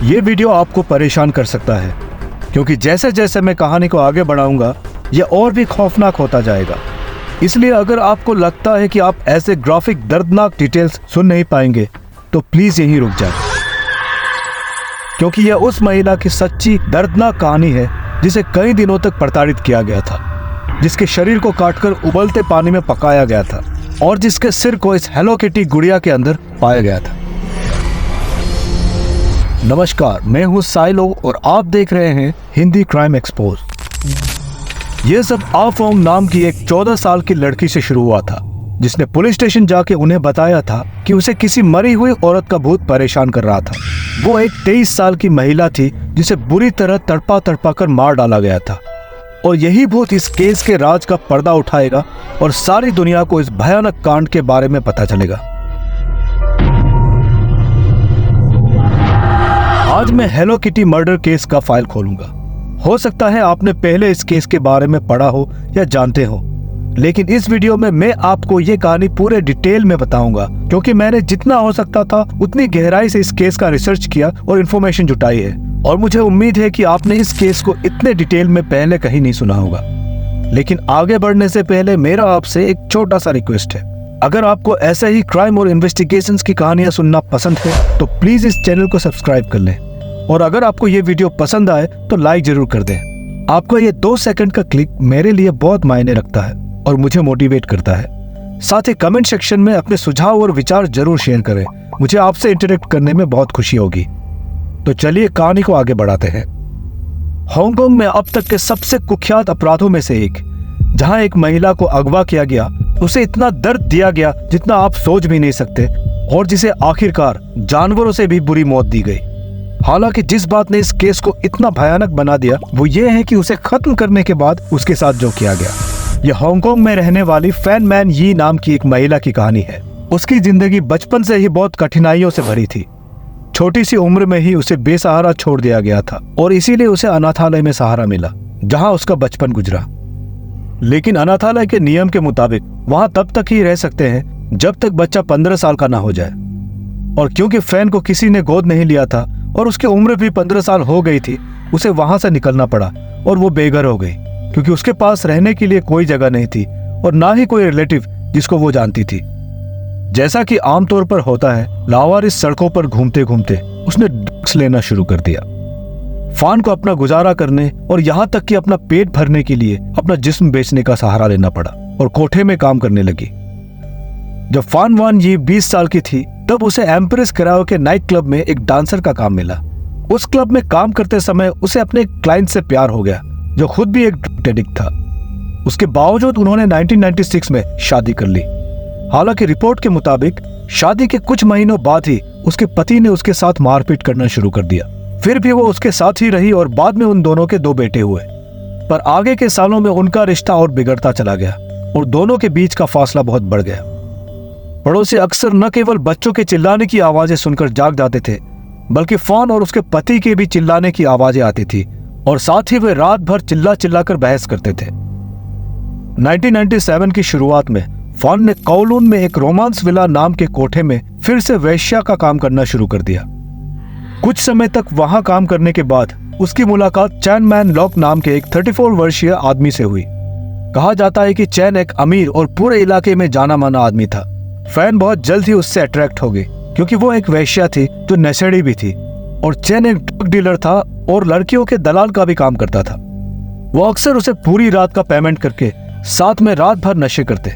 ये वीडियो आपको परेशान कर सकता है, क्योंकि जैसे जैसे मैं कहानी को आगे बढ़ाऊंगा यह और भी खौफनाक होता जाएगा। इसलिए अगर आपको लगता है कि आप ऐसे ग्राफिक दर्दनाक डिटेल्स सुन नहीं पाएंगे तो प्लीज यहीं रुक जाए, क्योंकि यह उस महिला की सच्ची दर्दनाक कहानी है जिसे कई दिनों तक प्रताड़ित किया गया था, जिसके शरीर को काटकर उबलते पानी में पकाया गया था और जिसके सिर को इस हेलो किटी गुड़िया के अंदर पाया गया था। नमस्कार, मैं हूं साइलो और आप देख रहे हैं हिंदी क्राइम एक्सपोज। यह सब आफोंग नाम की एक 14 साल की लड़की से शुरू हुआ था, जिसने पुलिस स्टेशन जाके उन्हें बताया था कि उसे किसी मरी हुई औरत का भूत परेशान कर रहा था। वो एक 23 साल की महिला थी जिसे बुरी तरह तड़पा तड़पा कर मार डाला गया था, और यही भूत इस केस के राज का पर्दा उठाएगा और सारी दुनिया को इस भयानक कांड के बारे में पता चलेगा। आज मैं हेलो किटी मर्डर केस का फाइल खोलूंगा। हो सकता है आपने पहले इस केस के बारे में पढ़ा हो या जानते हो, लेकिन इस वीडियो में मैं आपको ये कहानी पूरे डिटेल में बताऊंगा, क्योंकि मैंने जितना हो सकता था उतनी गहराई से इस केस का रिसर्च किया और इन्फॉर्मेशन जुटाई है, और मुझे उम्मीद है कि आपने इस केस को इतने डिटेल में पहले कहीं नहीं सुना होगा। लेकिन आगे बढ़ने से पहले मेरा आपसे एक छोटा सा रिक्वेस्ट है। अगर आपको ऐसे ही क्राइम और इन्वेस्टिगेशंस की कहानियां सुनना पसंद है तो प्लीज इस चैनल को सब्सक्राइब कर लें, और अगर आपको ये वीडियो पसंद आए तो लाइक जरूर कर दें। आपका ये 2 सेकंड का क्लिक मेरे लिए बहुत मायने रखता है और मुझे मोटिवेट करता है। साथ ही कमेंट सेक्शन में अपने सुझाव और विचार जरूर शेयर करें, मुझे आपसे इंटरेक्ट करने में बहुत खुशी होगी। तो चलिए कहानी को आगे बढ़ाते हैं। हांगकांग में अब तक के सबसे कुख्यात अपराधों में से एक, जहां एक महिला को अगवा किया गया, उसे इतना दर्द दिया गया जितना आप सोच भी नहीं सकते, और जिसे आखिरकार जानवरों से भी बुरी मौत दी गई। हालांकि जिस बात ने इस केस को इतना भयानक बना दिया वो ये है कि उसे खत्म करने के बाद उसके साथ जो किया गया। यह हांगकांग में रहने वाली फैन मैन यी नाम की एक महिला की कहानी है। उसकी जिंदगी बचपन से ही बहुत कठिनाइयों से भरी थी। छोटी सी उम्र में ही उसे बेसहारा छोड़ दिया गया था, और इसीलिए उसे अनाथालय में सहारा मिला, जहां उसका बचपन गुजरा। लेकिन अनाथालय के नियम के मुताबिक वहां तब तक ही रह सकते हैं जब तक बच्चा 15 साल का ना हो जाए, और क्योंकि फैन को किसी ने गोद नहीं लिया था और उसकी उम्र भी 15 साल हो गई थी, उसे वहां से निकलना पड़ा और वो बेघर हो गई, क्योंकि उसके पास रहने के लिए कोई जगह नहीं थी और ना ही कोई रिलेटिव जिसको वो जानती थी। जैसा कि आमतौर पर होता है, लावारिस सड़कों पर घूमते घूमते उसने ड्रग्स लेना शुरू कर दिया। फान को अपना गुजारा करने और यहाँ तक कि अपना पेट भरने के लिए अपना जिस्म बेचने का सहारा लेना पड़ा और कोठे में काम करने लगी। जब फान वान ये 20 साल की थी तब उसे एम्प्रेस कराओ के नाइट क्लब में एक डांसर का काम मिला। उस क्लब में काम करते समय उसे अपने क्लाइंट से प्यार हो गया, जो खुद भी एक ड्रग एडिक्ट था। उसके बावजूद उन्होंने 1996 में शादी कर ली। हालांकि रिपोर्ट के मुताबिक शादी के कुछ महीनों बाद ही उसके पति ने उसके साथ मारपीट करना शुरू कर दिया। फिर भी वो उसके साथ ही रही और बाद में उन दोनों के 2 बेटे हुए। पर आगे के सालों में उनका रिश्ता और बिगड़ता चला गया और दोनों के बीच का फासला बहुत बढ़ गया। पड़ोसी अक्सर न केवल बच्चों के चिल्लाने की आवाजें सुनकर जाग जाते थे, बल्कि फान और उसके पति के भी चिल्लाने की आवाजें आती थी, और साथ ही वे रात भर चिल्ला चिल्ला कर बहस करते थे। 1997 की शुरुआत में फान ने कौलून में एक रोमांस विला नाम के कोठे में फिर से वेश्या का काम करना शुरू कर दिया। कुछ समय तक वहां काम करने के बाद उसकी मुलाकात चैन मैन लॉक नाम के एक 34 वर्षीय आदमी से हुई। कहा जाता है कि चैन एक अमीर और पूरे इलाके में जाना माना आदमी था। फैन बहुत जल्द ही उससे अट्रैक्ट हो गई, क्योंकि वो एक वेश्या थी जो नशेड़ी भी थी, और चैन एक ड्रग डीलर था और लड़कियों के दलाल का भी काम करता था। वो अक्सर उसे पूरी रात का पेमेंट करके साथ में रात भर नशे करते।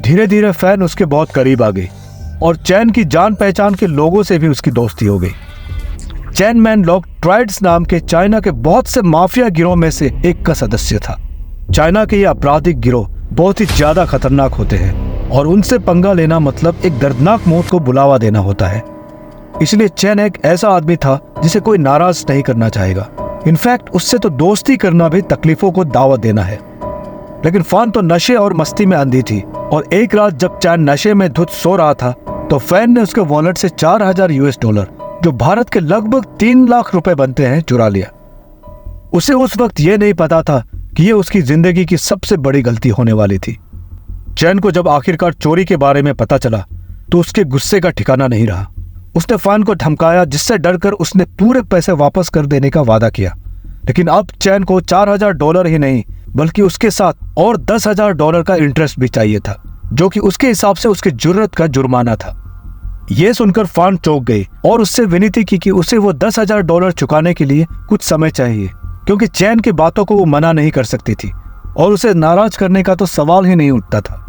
धीरे धीरे फैन उसके बहुत करीब आ गई और चैन की जान पहचान के लोगों से भी उसकी दोस्ती हो गई। चैन मैन लॉक ट्राइड्स नाम के चाइना के बहुत से माफिया गिरोह में से एक का सदस्य था। चाइना के ये आपराधिक गिरोह बहुत ही ज्यादा खतरनाक होते हैं, और उनसे पंगा लेना मतलब एक दर्दनाक मौत को बुलावा देना होता है। इसलिए चैन एक ऐसा आदमी था जिसे कोई नाराज नहीं करना चाहेगा। इनफैक्ट उससे तो दोस्ती करना भी तकलीफों को दावत देना है। लेकिन फान तो नशे और मस्ती में अंधी थी, और एक रात जब चैन नशे में धुत सो रहा था तो फैन ने उसके वॉलेट से $4000, जो भारत के लगभग 3 लाख रुपए बनते हैं, चुरा लिया। उसे उस वक्त यह नहीं पता था कि यह उसकी जिंदगी की सबसे बड़ी गलती होने वाली थी। चैन को जब आखिरकार चोरी के बारे में पता चला तो उसके गुस्से का ठिकाना नहीं रहा। उसने फैन को धमकाया, जिससे डरकर उसने पूरे पैसे वापस कर देने का वादा किया। लेकिन अब चैन को $4000 ही नहीं बल्कि उसके साथ और $10,000 का इंटरेस्ट भी चाहिए था, जो कि उसके हिसाब से उसकी जुर्रत का जुर्माना था। यह सुनकर फैन चौंक गई और उससे विनती की कि उसे वो $10,000 चुकाने के लिए कुछ समय चाहिए, क्योंकि चैन की बातों को वो मना नहीं कर सकती थी और उसे नाराज करने का तो सवाल ही नहीं उठता था।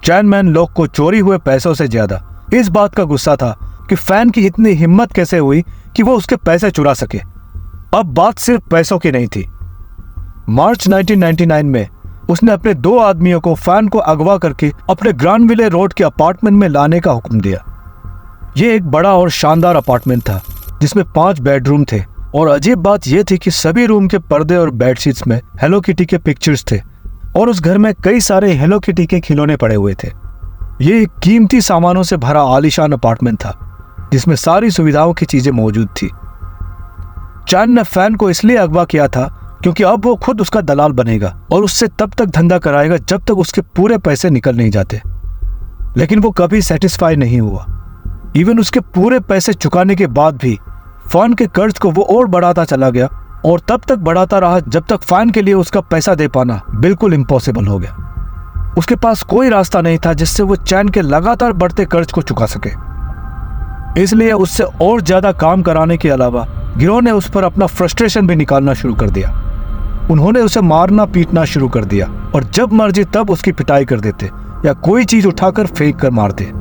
चैन मैन लोग को चोरी हुए पैसों से ज्यादा इस बात का गुस्सा था कि फैन की इतनी हिम्मत कैसे हुई कि वो उसके पैसे चुरा सके। अब बात सिर्फ पैसों की नहीं थी। मार्च 1999 में उसने अपने 2 आदमियों को फैन को अगवा करके अपने ग्रानविले रोड के अपार्टमेंट में लाने का हुक्म दिया। यह एक बड़ा और शानदार अपार्टमेंट था जिसमें 5 बेडरूम थे और अजीब बात यह थी कि सभी रूम के पर्दे और बेडशीट्स में हेलो किटी के पिक्चर्स थे और उस घर में कई सारे हेलो किटी के खिलौने पड़े हुए थे। यह एक कीमती सामानों से भरा आलीशान अपार्टमेंट था जिसमें सारी सुविधाओं की चीजें मौजूद थी। चैन ने फैन को इसलिए अगवा किया था क्योंकि अब वो खुद उसका दलाल बनेगा और उससे तब तक धंधा कराएगा जब तक उसके पूरे पैसे निकल नहीं जाते। लेकिन वो कभी सेटिस्फाई नहीं हुआ। इवन उसके पूरे पैसे चुकाने के बाद भी फैन के कर्ज को वो और बढ़ाता चला गया और तब तक बढ़ाता रहा जब तक फैन के लिए उसका पैसा दे पाना बिल्कुल इम्पॉसिबल हो गया। उसके पास कोई रास्ता नहीं था जिससे वो चैन के लगातार बढ़ते कर्ज को चुका सके। इसलिए उससे और ज्यादा काम कराने के अलावा गिरोह ने उस पर अपना फ्रस्ट्रेशन भी निकालना शुरू कर दिया। उन्होंने उसे मारना पीटना शुरू कर दिया और जब मर्जी तब उसकी पिटाई कर देते या कोई चीज उठाकर फेंक कर मारते।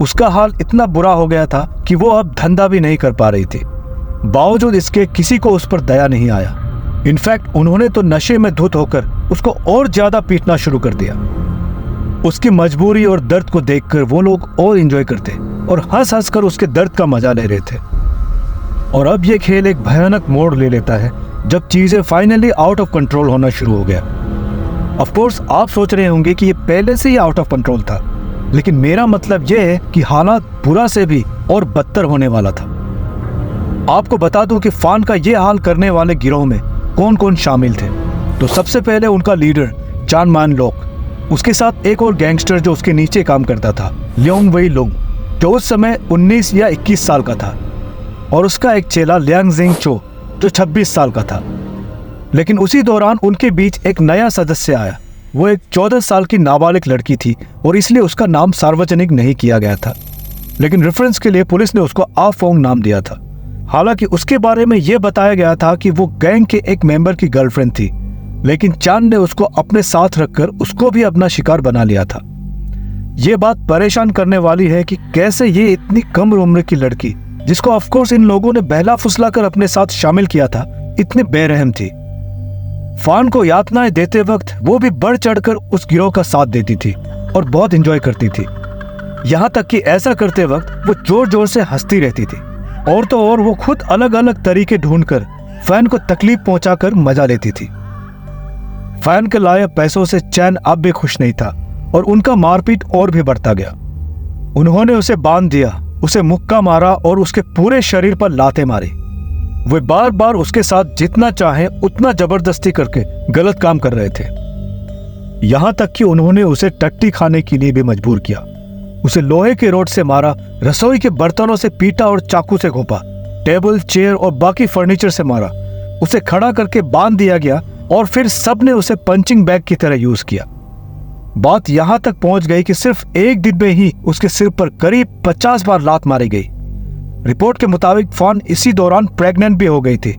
उसका हाल इतना बुरा हो गया था कि वो अब धंधा भी नहीं कर पा रही थी। बावजूद इसके किसी को उस पर दया नहीं आया। इनफैक्ट उन्होंने तो नशे में धुत होकर उसको और ज्यादा पीटना शुरू कर दिया। उसकी मजबूरी और दर्द को देखकर वो लोग और एंजॉय करते और हंस हंस कर उसके दर्द का मजा ले रहे थे। और अब ये खेल एक भयानक मोड़ ले लेता है जब चीजें फाइनली आउट ऑफ कंट्रोल होना शुरू हो गया। ऑफ कोर्स आप सोच रहे होंगे कि ये पहले से ही आउट ऑफ कंट्रोल था, लेकिन मेरा मतलब यह है कि हालात बुरा से भी और बदतर होने वाला था। आपको बता दूं कि फैन का ये हाल करने वाले गिरोह में कौन कौन शामिल थे। तो सबसे पहले उनका लीडर चान मैन लोक, उसके साथ एक और गैंगस्टर जो उसके नीचे काम करता था, लियोंग वई लुंग, जो उस समय 19 या 21 साल का था, और उसका एक चेला लियांग जिंग चो जो 26 साल का था। लेकिन उसी दौरान उनके बीच एक नया सदस्य आया। वो एक 14 साल की नाबालिग लड़की थी और इसलिए उसका नाम सार्वजनिक नहीं किया गया था, लेकिन रेफरेंस के लिए पुलिस ने उसको आफोंग नाम दिया था। हालांकि उसके बारे में यह बताया गया था कि वो गैंग के एक मेंबर की गर्लफ्रेंड थी, लेकिन चांद ने उसको अपने साथ रखकर उसको भी अपना शिकार बना लिया था। ये बात परेशान करने वाली है कि कैसे ये इतनी कम उम्र की लड़की, जिसको ऑफकोर्स इन लोगों ने बहला फुसला कर अपने साथ शामिल किया था, इतनी बेरहम थी। फैन को यातनाएं देते वक्त वो भी बढ़ चढ़कर उस गिरोह का साथ देती थी और बहुत एंजॉय करती थी। यहाँ तक कि ऐसा करते वक्त वो जोर जोर से हंसती रहती थी। और तो और वो खुद अलग अलग तरीके ढूंढकर फैन को तकलीफ पहुंचाकर मजा लेती थी। फैन के लाए पैसों से चैन अब भी खुश नहीं था और उनका मारपीट और भी बढ़ता गया। उन्होंने उसे बांध दिया, उसे मुक्का मारा और उसके पूरे शरीर पर लातें मारी। वे बार बार उसके साथ जितना चाहे उतना जबरदस्ती करके गलत काम कर रहे थे। यहां तक कि उन्होंने उसे टट्टी खाने के लिए भी मजबूर किया। उसे लोहे के रोड से मारा, रसोई के बर्तनों से पीटा और चाकू से घोंपा, टेबल, चेयर और बाकी फर्नीचर से मारा। उसे खड़ा करके बांध दिया गया और फिर सबने उसे पंचिंग बैग की तरह यूज किया। बात यहां तक पहुंच गई कि सिर्फ एक दिन में ही उसके सिर पर करीब 50 बार लात मारी गई। रिपोर्ट के मुताबिक फैन इसी दौरान प्रेग्नेंट भी हो गई थी,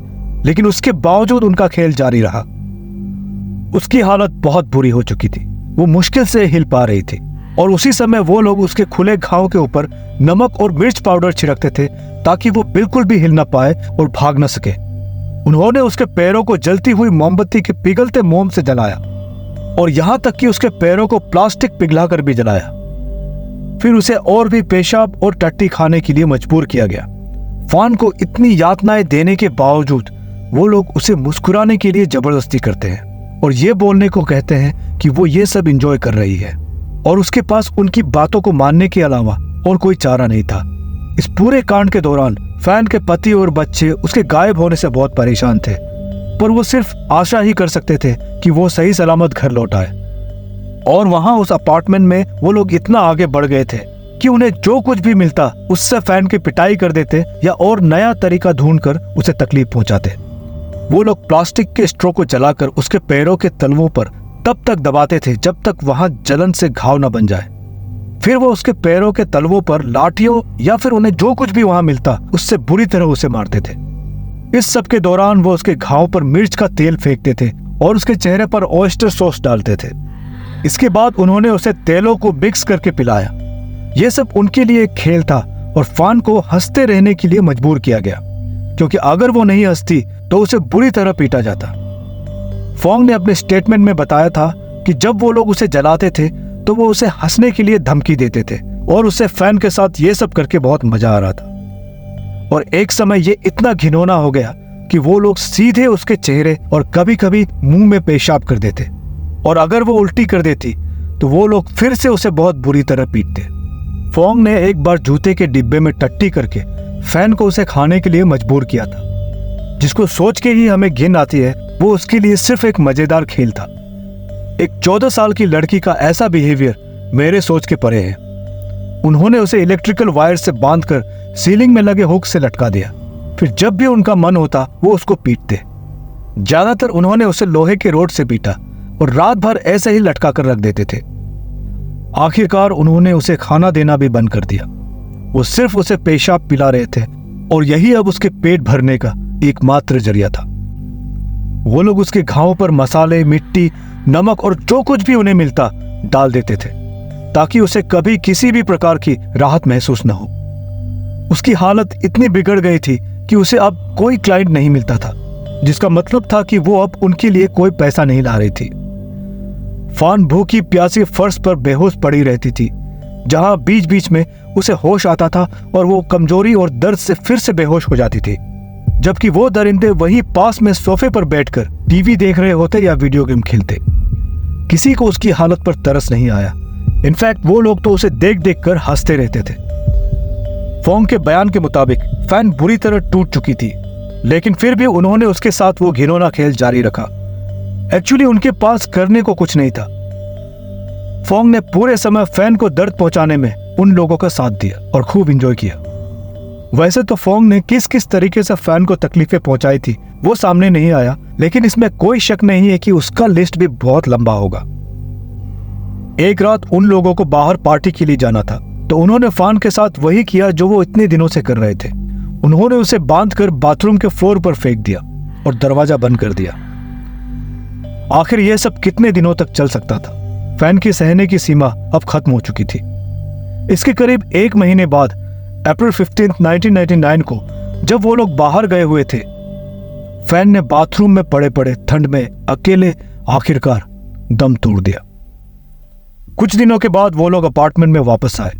लेकिन उसके बावजूद उनका खेल जारी रहा। उसकी हालत बहुत बुरी हो चुकी थी, वो मुश्किल से हिल पा रही थी और उसी समय वो लोग उसके खुले घाव के ऊपर नमक और मिर्च पाउडर छिड़कते थे ताकि वो बिल्कुल भी हिल ना पाए और भाग ना सके। उन्होंने उसके पैरों को जलती हुई मोमबत्ती के पिघलते मोम से जलाया और यहां तक कि उसके पैरों को प्लास्टिक पिघलाकर भी जलाया। फिर उसे और भी पेशाब और टट्टी खाने के लिए मजबूर किया गया। फैन को इतनी यातनाएं देने के बावजूद वो लोग उसे मुस्कुराने के लिए जबरदस्ती करते हैं और ये बोलने को कहते हैं कि वो ये सब एंजॉय कर रही है और उसके पास उनकी बातों को मानने के अलावा और कोई चारा नहीं था। इस पूरे कांड के दौरान फैन के पति और बच्चे उसके गायब होने से बहुत परेशान थे, पर वो सिर्फ आशा ही कर सकते थे कि वो सही सलामत घर लौट आए। और वहां उस अपार्टमेंट में वो लोग इतना आगे बढ़ गए थे कि उन्हें जो कुछ भी मिलता उससे फैन की पिटाई कर देते या और नया तरीका ढूंढकर उसे तकलीफ पहुंचाते। वो लोग प्लास्टिक के स्ट्रॉ को जलाकर उसके पैरों के तलवों पर तब तक दबाते थे जब तक वहां जलन से घाव न बन जाए। फिर वो उसके पैरों के तलवों पर लाठियों या फिर उन्हें जो कुछ भी वहां मिलता उससे बुरी तरह उसे मारते थे। इस सब के दौरान वो उसके घाव पर मिर्च का तेल फेंकते थे और उसके चेहरे पर ऑयस्टर सॉस डालते थे। इसके बाद उन्होंने उसे तेलों को मिक्स करके पिलाया। यह सब उनके लिए एक खेल था और फान को हंसते रहने के लिए मजबूर किया गया, क्योंकि अगर वो नहीं हंसती तो उसे बुरी तरह पीटा जाता। फोंग ने अपने स्टेटमेंट में बताया था कि जब वो लोग उसे जलाते थे तो वो उसे हंसने के लिए धमकी देते थे और उसे फैन के साथ ये सब करके बहुत मजा आ रहा था। और एक समय ये इतना घिनौना हो गया कि वो लोग सीधे उसके चेहरे और कभी कभी मुंह में पेशाब कर देते, और अगर वो उल्टी कर देती तो वो लोग फिर से उसे बहुत बुरी तरह पीटते। फोंग ने एक बार जूते के डिब्बे में टट्टी करके फैन को उसे खाने के लिए मजबूर किया था, जिसको सोच के ही हमें घिन आती है। वो उसके लिए सिर्फ एक मजेदार खेल था। एक 14 साल की लड़की का ऐसा बिहेवियर मेरे सोच के परे है। उन्होंने उसे इलेक्ट्रिकल वायर से बांधकर सीलिंग में लगे हुक से लटका दिया। फिर जब भी उनका मन होता वो उसको पीटते। ज्यादातर उन्होंने उसे लोहे के रोड से पीटा और रात भर ऐसे ही लटका कर रख देते थे। आखिरकार उन्होंने उसे खाना देना भी बंद कर दिया। वो सिर्फ उसे पेशाब पिला रहे थे और यही अब उसके पेट भरने का एकमात्र जरिया था। वो लोग उसके घावों पर मसाले, मिट्टी, नमक और जो कुछ भी उन्हें मिलता डाल देते थे ताकि उसे कभी किसी भी प्रकार की राहत महसूस न हो। उसकी हालत इतनी बिगड़ गई थी कि उसे अब कोई क्लाइंट नहीं मिलता था, जिसका मतलब था कि वो अब उनके लिए कोई पैसा नहीं ला रही थी। फान भूखी प्यासी फर्श पर बेहोश पड़ी रहती थी, जहां बीच बीच में उसे होश आता था और वो कमजोरी और दर्द से फिर से बेहोश हो जाती थी, जबकि वो दरिंदे वहीं पास में सोफे पर बैठकर टीवी देख रहे होते या वीडियो गेम खेलते। किसी को उसकी हालत पर तरस नहीं आया। इनफैक्ट वो लोग तो उसे देख देख कर हंसते रहते थे। फोंग के बयान के मुताबिक फैन बुरी तरह टूट चुकी थी, लेकिन फिर भी उन्होंने उसके साथ वो घिनौना खेल जारी रखा। एक्चुअली उनके पास करने को कुछ नहीं था। फोंग ने पूरे समय फैन को दर्द पहुंचाने में उन लोगों का साथ दिया और खूब एंजॉय किया। वैसे तो फोंग ने किस किस तरीके से फैन को तकलीफें पहुंचाई थी वो सामने नहीं आया, लेकिन इसमें कोई शक नहीं है कि उसका लिस्ट भी बहुत लंबा होगा। एक रात उन लोगों को बाहर पार्टी के लिए जाना था, तो उन्होंने फैन के साथ वही किया जो वो इतने दिनों से कर रहे थे। उन्होंने उसे बांधकर बाथरूम के फ्लोर पर फेंक दिया और दरवाजा बंद कर दिया। आखिर यह सब कितने दिनों तक चल सकता था? फैन की सहने की सीमा अब खत्म हो चुकी थी। इसके करीब एक महीने बाद अप्रैल 15, 1999 को जब वो लोग बाहर गए हुए थे, फैन ने बाथरूम में पड़े पड़े ठंड में अकेले आखिरकार दम तोड़ दिया। कुछ दिनों के बाद वो लोग अपार्टमेंट में वापस आए।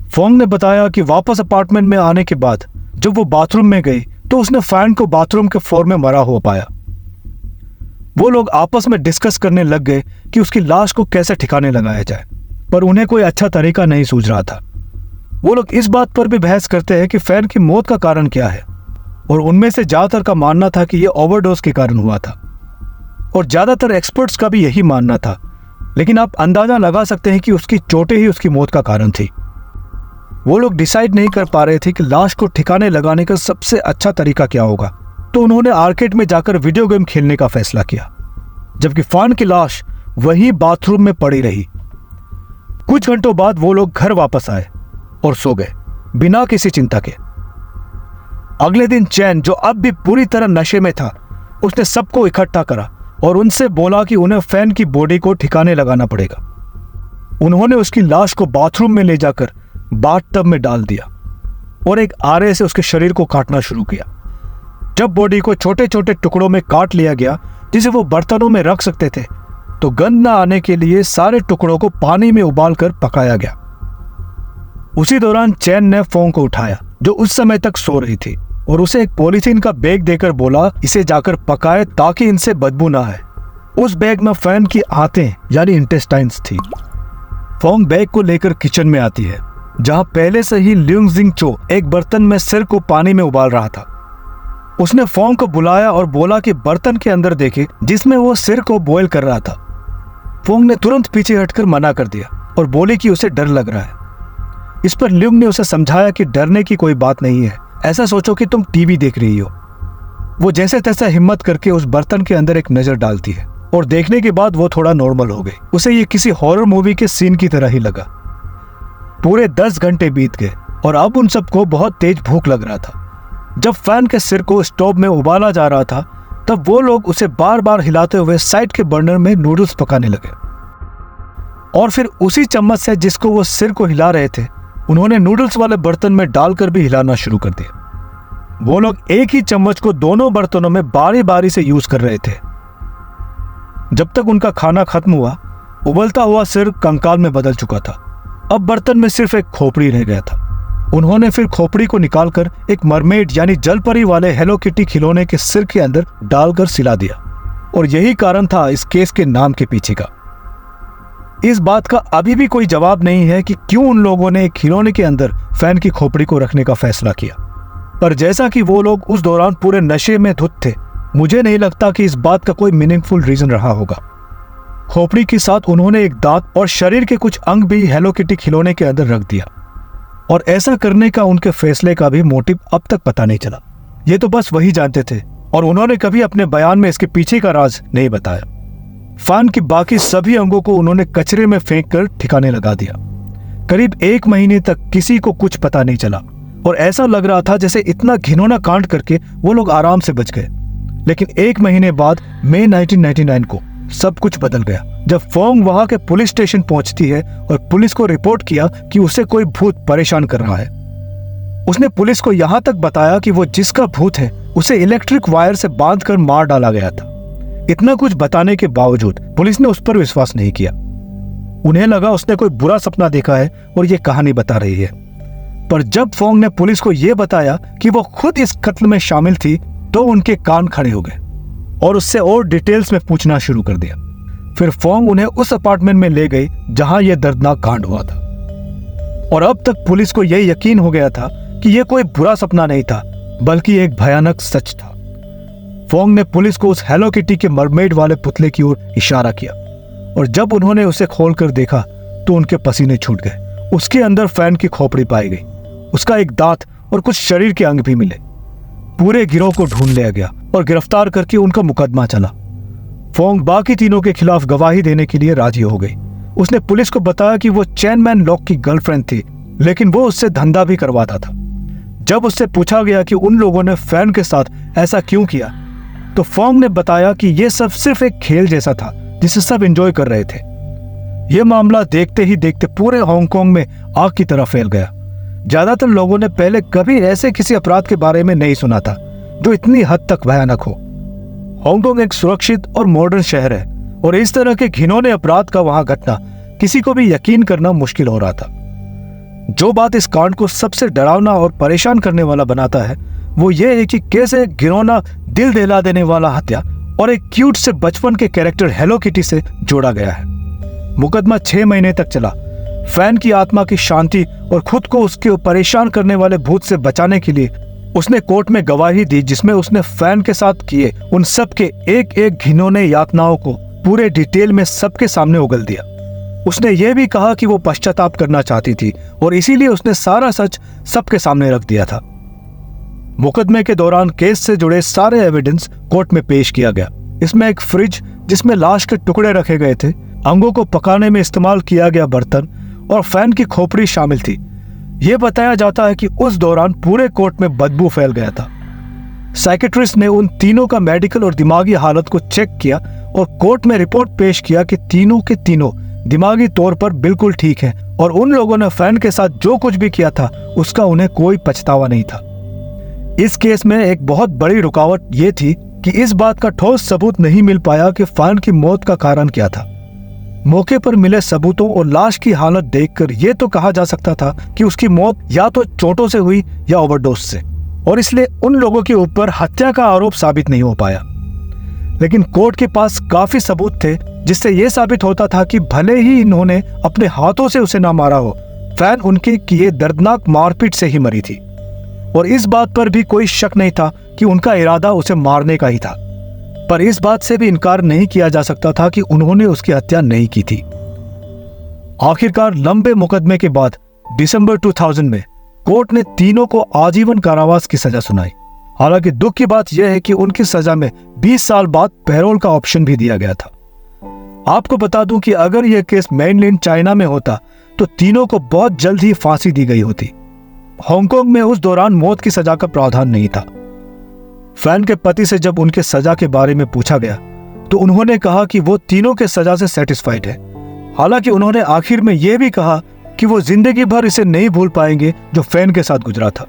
फोंग ने बताया कि वापस अपार्टमेंट में आने के बाद जब वो बाथरूम में गई तो उसने फैन को बाथरूम के फ्लोर में मरा हुआ पाया। वो लोग आपस में डिस्कस करने लग गए कि उसकी लाश को कैसे ठिकाने लगाया जाए, पर उन्हें कोई अच्छा तरीका नहीं सूझ रहा था। वो लोग इस बात पर भी बहस करते हैं कि फैन की मौत का कारण क्या है, और उनमें से ज्यादातर का मानना था कि यह ओवरडोज के कारण हुआ था, और ज्यादातर एक्सपर्ट्स का भी यही मानना था। लेकिन आप अंदाजा लगा सकते हैं कि उसकी चोटें ही उसकी मौत का कारण थी। वो लोग डिसाइड नहीं कर पा रहे थे कि लाश को ठिकाने लगाने का सबसे अच्छा तरीका क्या होगा, तो उन्होंने आर्केड में जाकर वीडियो गेम खेलने का फैसला किया, जबकि फैन की लाश वहीं बाथरूम में पड़ी रही। कुछ घंटों बाद वो लोग घर वापस आए और सो गए बिना किसी चिंता के। अगले दिन चैन, जो अब भी पूरी तरह नशे में था, उसने सबको इकट्ठा करा और उनसे बोला कि उन्हें फैन की बॉडी को ठिकाने लगाना पड़ेगा। उन्होंने उसकी लाश को बाथरूम में ले जाकर बाथटब में डाल दिया और एक आरे से उसके शरीर को काटना शुरू किया। जब बॉडी को छोटे छोटे टुकड़ों में काट लिया गया जिसे वो बर्तनों में रख सकते थे, तो गंध न आने के लिए सारे टुकड़ों को पानी में उबालकर पकाया गया। उसी दौरान चैन ने फोंग को उठाया, जो उस समय तक सो रही थी, और उसे एक पॉलीथीन का बैग देकर बोला इसे जाकर पकाए ताकि इनसे बदबू ना आए। उस बैग में फैन की आंतें यानी इंटेस्टाइन्स थी। फोंग बैग को लेकर किचन में आती है, जहां पहले से ही ल्यूंग जिंग चो एक बर्तन में सिर को पानी में उबाल रहा था। उसने फोंग को बुलाया और बोला कि बर्तन के अंदर देखे, जिसमें वो सिर को बॉयल कर रहा था। फोंग ने तुरंत पीछे हटकर मना कर दिया और बोली कि उसे डर लग रहा है। इस पर ल्यूंग ने उसे समझाया कि डरने की कोई बात नहीं है, ऐसा सोचो कि तुम टीवी देख रही हो। वो जैसे तैसे हिम्मत करके उस बर्तन के अंदर एक नजर डालती है और देखने के बाद वो थोड़ा नॉर्मल हो गई। उसे ये किसी हॉरर मूवी के सीन की तरह ही लगा। पूरे 10 घंटे बीत गए और अब उन सबको बहुत तेज भूख लग रहा था। जब फैन के सिर को स्टोव में उबाला जा रहा था तब वो लोग उसे बार बार हिलाते हुए साइड के बर्नर में नूडल्स पकाने लगे और फिर उसी चम्मच से जिसको वो सिर को हिला रहे थे उन्होंने नूडल्स वाले बर्तन में डालकर भी हिलाना शुरू कर दिया। वो लोग एक ही चम्मच को दोनों बर्तनों में बारी बारी से यूज कर रहे थे। जब तक उनका खाना खत्म हुआ उबलता हुआ सिर कंकाल में बदल चुका था। अब बर्तन में सिर्फ एक खोपड़ी रह गया था। उन्होंने फिर खोपड़ी को निकालकर एक मरमेड यानी जलपरी वाले हेलो किटी खिलौने के सिर के अंदर डालकर सिला दिया और यही कारण था इस केस के नाम के पीछे का। इस बात का अभी भी कोई जवाब नहीं है कि क्यों उन लोगों ने एक खिलौने के अंदर फैन की खोपड़ी को रखने का फैसला किया, पर जैसा कि वो लोग उस दौरान पूरे नशे में धुत थे, मुझे नहीं लगता कि इस बात का कोई मीनिंगफुल रीजन रहा होगा। खोपड़ी के साथ उन्होंने एक दांत और शरीर के कुछ अंग भी हेलो किटी खिलौने के अंदर रख दिया और ऐसा करने का उनके फैसले का भी मोटिव अब तक पता नहीं चला। ये तो बस वही जानते थे और उन्होंने कभी अपने बयान में इसके पीछे का राज नहीं बताया। फैन के बाकी सभी अंगों को उन्होंने कचरे में फेंक कर ठिकाने लगा दिया। करीब 1 महीने तक किसी को कुछ पता नहीं चला और ऐसा लग रहा था जैसे इतना घिनौना कांड करके वो लोग आराम से बच गए। लेकिन 1 महीने बाद मई 1999 को सब कुछ बदल गया जब फोंग वहां के पुलिस स्टेशन पहुंचती है और पुलिस को रिपोर्ट किया कि उसे कोई भूत परेशान कर रहा है। उसने पुलिस को यहाँ तक बताया कि वो जिसका भूत है उसे इलेक्ट्रिक वायर से बांधकर मार डाला गया था। इतना कुछ बताने के बावजूद पुलिस ने उस पर विश्वास नहीं किया। उन्हें लगा उसने कोई बुरा सपना देखा है और ये कहानी बता रही है। पर जब फोंग ने पुलिस को यह बताया कि वो खुद इस कत्ल में शामिल थी तो उनके कान खड़े हो गए और उससे और डिटेल्स में पूछना शुरू कर दिया। फिर फोंग उन्हें उस अपार्टमेंट में ले गई जहां यह दर्दनाक कांड हुआ था और अब तक पुलिस को यह यकीन हो गया था कि यह कोई बुरा सपना नहीं था बल्कि एक भयानक सच था। फोंग ने पुलिस को उस हेलो किटी के मरमेड वाले पुतले की ओर इशारा किया और जब उन्होंने उसे खोलकर देखा तो उनके पसीने छूट गए। उसके अंदर फैन की खोपड़ी पाई गई, उसका एक दांत और कुछ शरीर के अंग भी मिले। पूरे गिरोह को ढूंढ लिया गया और गिरफ्तार करके उनका मुकदमा चला। फोंग बाकी तीनों के खिलाफ गवाही देने के लिए राजी हो गई। उसने पुलिस को बताया कि वो चैनमैन लॉक की गर्लफ्रेंड थी, लेकिन वो उससे धंधा भी करवाता था। जब उससे पूछा गया कि उन लोगों ने फैन के साथ ऐसा क्यों किया तो फोंग ने बताया कि यह सब सिर्फ एक खेल जैसा था जिसे सब एंजॉय कर रहे थे। यह मामला देखते ही देखते पूरे हांगकांग में आग की तरह फैल गया। ज्यादातर लोगों ने पहले कभी ऐसे किसी अपराध के बारे में नहीं सुना था जो इतनी हद तक भयानक हो। हांगकांग एक सुरक्षित और मॉडर्न शहर है और इस तरह के घिनौने अपराध का वहां घटना किसी को भी यकीन करना मुश्किल हो रहा था। जो बात इस कांड को सबसे डरावना और परेशान करने वाला बनाता है वो ये है कि कैसे घिनौना दिल दहला देने वाला हत्या और एक क्यूट से बचपन के कैरेक्टर हेलो किटी से जोड़ा गया है। मुकदमा 6 महीने तक चला। फैन की आत्मा की शांति और खुद को उसके परेशान करने वाले भूत से बचाने के लिए उसने कोर्ट में गवाही दी जिसमें उसने फैन के साथ किए उन सब के एक एक घिनौने यातनाओं को पूरे डिटेल में सबके सामने उगल दिया। उसने ये भी कहा कि वो पश्चाताप करना चाहती थी और इसीलिए उसने सारा सच सबके सामने रख दिया था। मुकदमे के दौरान केस से जुड़े सारे एविडेंस कोर्ट में पेश किया गया। इसमें एक फ्रिज जिसमें लाश के टुकड़े रखे गए थे, अंगों को पकाने में इस्तेमाल किया गया बर्तन और फैन की खोपड़ी शामिल थी। यह बताया जाता है कि उस दौरान पूरे कोर्ट में बदबू फैल गया था। साइकेट्रिस्ट ने उन तीनों का मेडिकल और दिमागी हालत को चेक किया और कोर्ट में रिपोर्ट पेश किया कि तीनों के तीनों दिमागी तौर पर बिल्कुल ठीक हैं और उन लोगों ने फैन के साथ जो कुछ भी किया था उसका उन्हें कोई पछतावा नहीं था। इस केस में एक बहुत बड़ी रुकावट ये थी कि इस बात का ठोस सबूत नहीं मिल पाया कि फैन की मौत का कारण क्या था। मौके पर मिले सबूतों और लाश की हालत देखकर यह तो कहा जा सकता था कि उसकी मौत या तो चोटों से हुई या ओवरडोज से, और इसलिए उन लोगों के ऊपर हत्या का आरोप साबित नहीं हो पाया। लेकिन कोर्ट के पास काफी सबूत थे जिससे यह साबित होता था कि भले ही इन्होंने अपने हाथों से उसे ना मारा हो, फैन उनके किए दर्दनाक मारपीट से ही मरी थी और इस बात पर भी कोई शक नहीं था कि उनका इरादा उसे मारने का ही था। पर इस बात से भी इनकार नहीं किया जा सकता था कि उन्होंने उसकी हत्या नहीं की थी। आखिरकार लंबे मुकदमे के बाद दिसंबर 2000 में कोर्ट ने तीनों को आजीवन कारावास की सजा सुनाई। हालांकि दुख की बात यह है कि उनकी सजा में 20 साल बाद पैरोल का ऑप्शन भी दिया गया था। आपको बता दूं कि अगर यह केस मेनलैंड चाइना में होता तो तीनों को बहुत जल्द ही फांसी दी गई होती। हांगकांग में उस दौरान मौत की सजा का प्रावधान नहीं था। फैन के पति से जब उनके सजा के बारे में पूछा गया तो उन्होंने कहा कि वो तीनों के सजा से सेटिस्फाइड है। हालांकि उन्होंने आखिर में यह भी कहा कि वो जिंदगी भर इसे नहीं भूल पाएंगे जो फैन के साथ गुजरा था।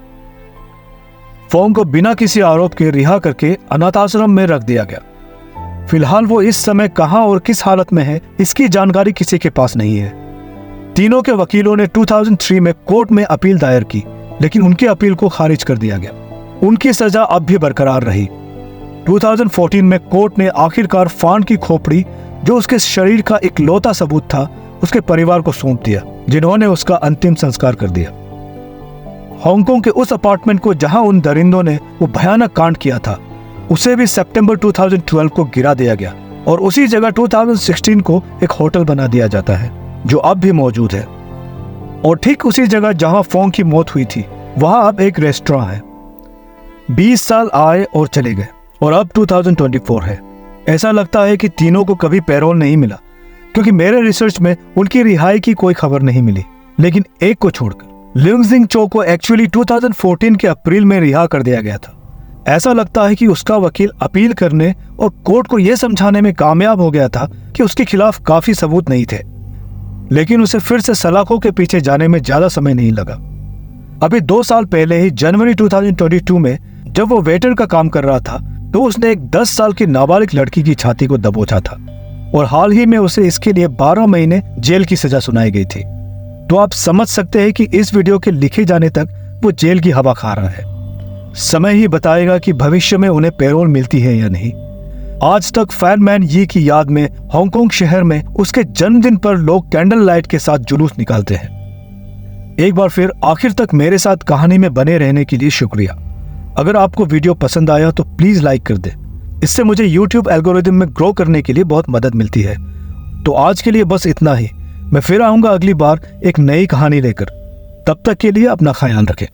फोंग को बिना किसी आरोप के रिहा करके अनाथ आश्रम में रख दिया गया। फिलहाल वो इस समय कहां और किस हालत में है इसकी जानकारी किसी के पास नहीं है। तीनों के वकीलों ने 2003 में कोर्ट में अपील दायर की, लेकिन उनकी अपील को खारिज कर दिया गया। उनकी सजा अब भी बरकरार रही। 2014 में कोर्ट ने आखिरकार फान की खोपड़ी, जो उसके शरीर का इकलौता सबूत था, उसके परिवार को सौंप दिया, जिन्होंने उसका अंतिम संस्कार कर दिया। हांगकांग के उस अपार्टमेंट को जहां उन दरिंदों ने वो भयानक कांड किया था, उसे भी सितंबर 2012 को गिरा दिया गया और उसी जगह 2016 को एक होटल बना दिया जाता है जो अब भी मौजूद है। और ठीक उसी जगह जहां फोंग की मौत हुई थी वहां अब एक रेस्टोरेंट है। 20 साल आए और चले गए और अब 2024 है। ऐसा लगता है कि तीनों को कभी पैरोल नहीं मिला, क्योंकि मेरे रिसर्च में उनकी रिहाई की कोई खबर नहीं मिली। लेकिन एक को छोड़कर लिंग जिंग चो को एक्चुअली 2014 के अप्रैल में रिहा कर दिया गया था। ऐसा लगता है कि उसका वकील अपील करने और कोर्ट को यह समझाने में कामयाब हो गया था कि उसके खिलाफ काफी सबूत नहीं थे, लेकिन उसे फिर से सलाखों के पीछे जाने में ज्यादा समय नहीं लगा। अभी 2 साल पहले ही जनवरी 2022 में जब वो वेटर का काम कर रहा था तो उसने एक 10 साल की नाबालिग लड़की की छाती को दबोचा था और हाल ही में उसे इसके लिए 12 महीने जेल की सजा सुनाई गई थी। तो आप समझ सकते हैं कि इस वीडियो के लिखे जाने तक वो जेल की हवा खा रहा है। समय ही बताएगा कि भविष्य में उन्हें पैरोल मिलती है या नहीं। आज तक फैन मैन यी की याद में हांगकांग शहर में उसके जन्मदिन पर लोग कैंडल लाइट के साथ जुलूस निकालते हैं। एक बार फिर आखिर तक मेरे साथ कहानी में बने रहने के लिए शुक्रिया। अगर आपको वीडियो पसंद आया तो प्लीज लाइक कर दे। इससे मुझे YouTube एल्गोरिदम में ग्रो करने के लिए बहुत मदद मिलती है। तो आज के लिए बस इतना ही। मैं फिर आऊंगा अगली बार एक नई कहानी लेकर। तब तक के लिए अपना ख्याल रखें।